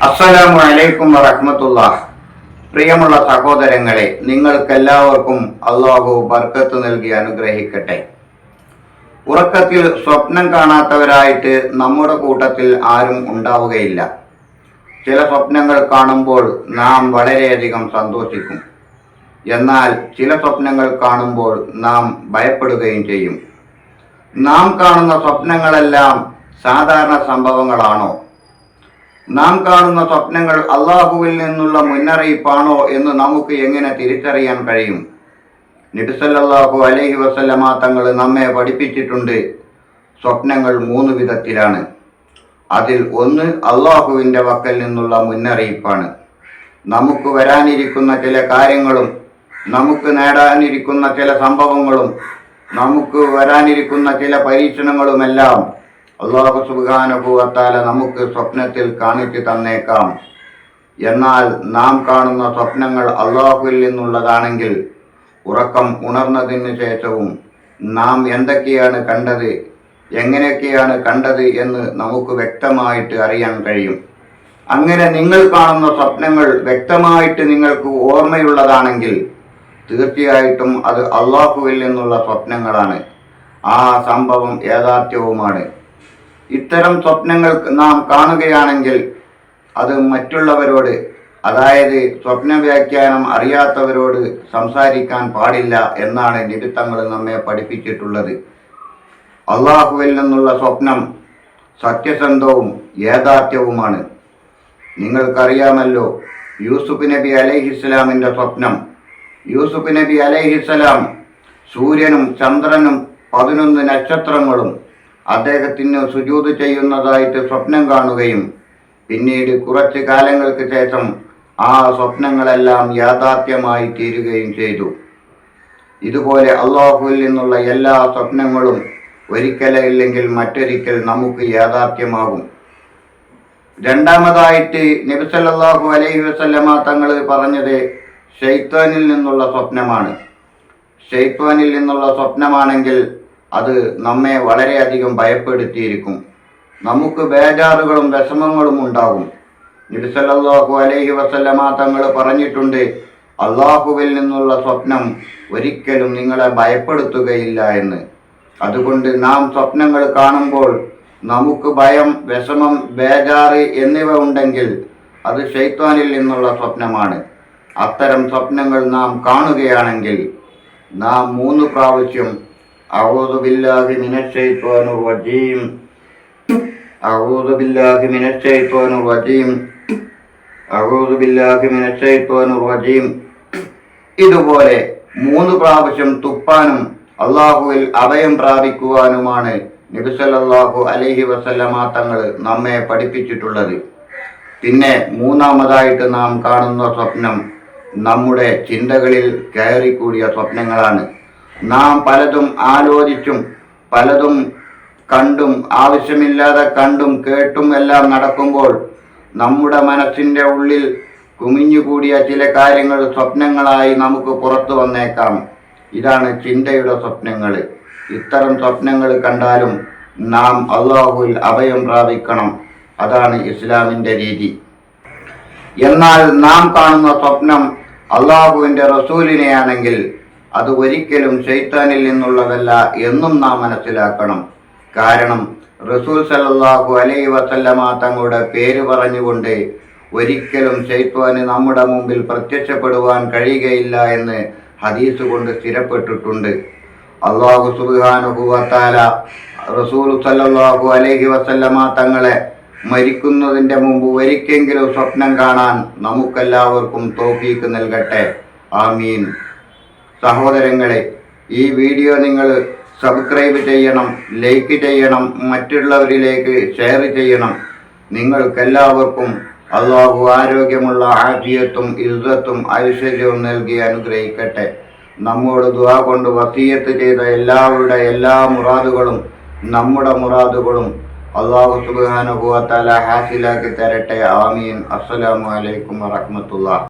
അസ്സലാമു അലൈക്കും വറഹ്മത്തുള്ളാഹ്. പ്രിയമുള്ള സഹോദരങ്ങളെ, നിങ്ങൾക്കെല്ലാവർക്കും അള്ളാഹു ബർക്കത്ത് നൽകി അനുഗ്രഹിക്കട്ടെ. ഉറക്കത്തിൽ സ്വപ്നം കാണാത്തവരായിട്ട് നമ്മുടെ കൂട്ടത്തിൽ ആരും ഉണ്ടാവുകയില്ല. ചില സ്വപ്നങ്ങൾ കാണുമ്പോൾ നാം വളരെയധികം സന്തോഷിക്കും. എന്നാൽ ചില സ്വപ്നങ്ങൾ കാണുമ്പോൾ നാം ഭയപ്പെടുകയും ചെയ്യും. നാം കാണുന്ന സ്വപ്നങ്ങളെല്ലാം സാധാരണ സംഭവങ്ങളാണോ? നാം കാണുന്ന സ്വപ്നങ്ങൾ അള്ളാഹുവിൽ നിന്നുള്ള മുന്നറിയിപ്പാണോ എന്ന് നമുക്ക് എങ്ങനെ തിരിച്ചറിയാൻ കഴിയും? നബി സല്ലല്ലാഹു അലൈഹി വസല്ലമ തങ്ങൾ നമ്മെ പഠിപ്പിച്ചിട്ടുണ്ട്, സ്വപ്നങ്ങൾ 3 വിധത്തിലാണ്. അതിൽ ഒന്ന് അള്ളാഹുവിൻ്റെ വക്കൽ നിന്നുള്ള മുന്നറിയിപ്പാണ്. നമുക്ക് വരാനിരിക്കുന്ന ചില കാര്യങ്ങളും നമുക്ക് നേടാനിരിക്കുന്ന ചില സംഭവങ്ങളും നമുക്ക് വരാനിരിക്കുന്ന ചില പരീക്ഷണങ്ങളുമെല്ലാം അല്ലാഹു സുബ്ഹാനഹു വ തആല നമുക്ക് സ്വപ്നത്തിൽ കാണിച്ചു തന്നേക്കാം. എന്നാൽ നാം കാണുന്ന സ്വപ്നങ്ങൾ അള്ളാഹുവിൽ നിന്നുള്ളതാണെങ്കിൽ ഉറക്കം ഉണർന്നതിന് ശേഷവും നാം എന്തൊക്കെയാണ് കണ്ടത്, എങ്ങനെയൊക്കെയാണ് കണ്ടത് എന്ന് നമുക്ക് വ്യക്തമായിട്ട് അറിയാൻ കഴിയും. അങ്ങനെ നിങ്ങൾ കാണുന്ന സ്വപ്നങ്ങൾ വ്യക്തമായിട്ട് നിങ്ങൾക്ക് ഓർമ്മയുള്ളതാണെങ്കിൽ തീർച്ചയായിട്ടും അത് അള്ളാഹുവിൽ നിന്നുള്ള സ്വപ്നങ്ങളാണ്. ആ സംഭവം യാഥാർത്ഥ്യവുമാണ്. ഇത്തരം സ്വപ്നങ്ങൾ നാം കാണുകയാണെങ്കിൽ അത് മറ്റുള്ളവരോട്, അതായത് സ്വപ്ന വ്യാഖ്യാനം അറിയാത്തവരോട് സംസാരിക്കാൻ പാടില്ല എന്നാണ് നബി തങ്ങൾ നമ്മെ പഠിപ്പിച്ചിട്ടുള്ളത്. അള്ളാഹുവിൽ നിന്നുള്ള സ്വപ്നം സത്യസന്ധവും യാഥാർത്ഥ്യവുമാണ്. നിങ്ങൾക്കറിയാമല്ലോ, യൂസുഫ് നബി അലൈഹിസ്സലാമിൻ്റെ സ്വപ്നം. യൂസുഫ് നബി അലൈഹിസ്സലാം സൂര്യനും ചന്ദ്രനും 11 നക്ഷത്രങ്ങളും അദ്ദേഹത്തിന് സുജൂദ് ചെയ്യുന്നതായിട്ട് സ്വപ്നം കാണുകയും പിന്നീട് കുറച്ച് കാലങ്ങൾക്ക് ശേഷം ആ സ്വപ്നങ്ങളെല്ലാം യാഥാർത്ഥ്യമായി തീരുകയും ചെയ്തു. ഇതുപോലെ അള്ളാഹുവിൽ നിന്നുള്ള എല്ലാ സ്വപ്നങ്ങളും ഒരിക്കലില്ലെങ്കിൽ മറ്റൊരിക്കൽ നമുക്ക് യാഥാർത്ഥ്യമാകും. രണ്ടാമതായിട്ട് നബി സല്ലല്ലാഹു അലൈഹി വസല്ലമ തങ്ങൾ പറഞ്ഞത് ശൈത്താനിൽ നിന്നുള്ള സ്വപ്നമാണ്. ശൈത്താനിൽ നിന്നുള്ള സ്വപ്നമാണെങ്കിൽ അത് നമ്മെ വളരെയധികം ഭയപ്പെടുത്തിയിരിക്കും. നമുക്ക് ബേജാറുകളും വിഷമങ്ങളും ഉണ്ടാകും. നബി സല്ലല്ലാഹു അലൈഹി വസല്ലമ തങ്ങൾ പറഞ്ഞിട്ടുണ്ട്, അള്ളാഹുവിൽ നിന്നുള്ള സ്വപ്നം ഒരിക്കലും നിങ്ങളെ ഭയപ്പെടുത്തുകയില്ല എന്ന്. അതുകൊണ്ട് നാം സ്വപ്നങ്ങൾ കാണുമ്പോൾ നമുക്ക് ഭയം, വിഷമം, ബേജാറ് എന്നിവ ഉണ്ടെങ്കിൽ അത് ശൈത്താനിൽ നിന്നുള്ള സ്വപ്നമാണ്. അത്തരം സ്വപ്നങ്ങൾ നാം കാണുകയാണെങ്കിൽ നാം 3 പ്രാവശ്യം അഊദു ബില്ലാഹി മിനശ് ശൈത്വാനിർ റജീം, അഊദു ബില്ലാഹി മിനശ് ശൈത്വാനിർ റജീം, അഊദു ബില്ലാഹി മിനശ് ശൈത്വാനിർ റജീം ഇതുപോലെ 3 പ്രാവശ്യം തുപ്പാനും അള്ളാഹുവിൽ അഭയം പ്രാപിക്കുവാനുമാണ് നബി സല്ലല്ലാഹു അലൈഹി വസല്ലമ തങ്ങൾ നമ്മെ പഠിപ്പിച്ചിട്ടുള്ളത്. പിന്നെ മൂന്നാമതായിട്ട് നാം കാണുന്ന സ്വപ്നം നമ്മുടെ ചിന്തകളിൽ കയറിക്കൂടിയ സ്വപ്നങ്ങളാണ്. നാം പലതും ആലോചിച്ചും പലതും കണ്ടും ആവശ്യമില്ലാതെ കണ്ടും കേട്ടും എല്ലാം നടക്കുമ്പോൾ നമ്മുടെ മനസ്സിൻ്റെ ഉള്ളിൽ കുമിഞ്ഞുകൂടിയ ചില കാര്യങ്ങൾ സ്വപ്നങ്ങളായി നമുക്ക് പുറത്തു വന്നേക്കാം. ഇതാണ് ചിന്തയുടെ സ്വപ്നങ്ങൾ. ഇത്തരം സ്വപ്നങ്ങൾ കണ്ടാലും നാം അള്ളാഹുവിൽ അഭയം പ്രാപിക്കണം. അതാണ് ഇസ്ലാമിൻ്റെ രീതി. എന്നാൽ നാം കാണുന്ന സ്വപ്നം അള്ളാഹുവിൻ്റെ റസൂലിനെയാണെങ്കിൽ അത് ഒരിക്കലും ശൈത്താനിൽ നിന്നുള്ളതല്ല എന്നും നാം മനസ്സിലാക്കണം. കാരണം റസൂൽ സല്ലല്ലാഹു അലൈഹി വസല്ലമ തങ്ങളുടെ പേര് പറഞ്ഞുകൊണ്ട് ഒരിക്കലും ശൈത്താന് നമ്മുടെ മുമ്പിൽ പ്രത്യക്ഷപ്പെടുവാൻ കഴിയുകയില്ല എന്ന് ഹദീസ് കൊണ്ട് സ്ഥിരപ്പെട്ടിട്ടുണ്ട്. അല്ലാഹു സുബ്ഹാനഹു വ തആല റസൂൽ സല്ലല്ലാഹു അലൈഹി വസല്ലമ തങ്ങളെ മരിക്കുന്നതിൻ്റെ മുമ്പ് ഒരിക്കലെങ്കിലും സ്വപ്നം കാണാൻ നമുക്കെല്ലാവർക്കും തൗഫീഖ് നൽകട്ടെ. ആമീൻ. സഹോദരങ്ങളെ, ഈ വീഡിയോ നിങ്ങൾ സബ്സ്ക്രൈബ് ചെയ്യണം, ലൈക്ക് ചെയ്യണം, മറ്റുള്ളവരിലേക്ക് ഷെയർ ചെയ്യണം. നിങ്ങൾക്കെല്ലാവർക്കും അല്ലാഹു ആരോഗ്യമുള്ള ആഫിയത്തും ഇസ്സത്തും ഐശ്വര്യവും നൽകി അനുഗ്രഹിക്കട്ടെ. നമ്മോട് ദുആ കൊണ്ട് വസിയത്ത് ചെയ്ത എല്ലാവരുടെ എല്ലാ മുറാദുകളും നമ്മുടെ മുറാദുകളും അല്ലാഹു സുബ്ഹാനഹു വ തആല ഹാസിലാക്കി തരട്ടെ. ആമീൻ. അസ്സലാമു അലൈക്കും വറഹ്മത്തുള്ളാഹി.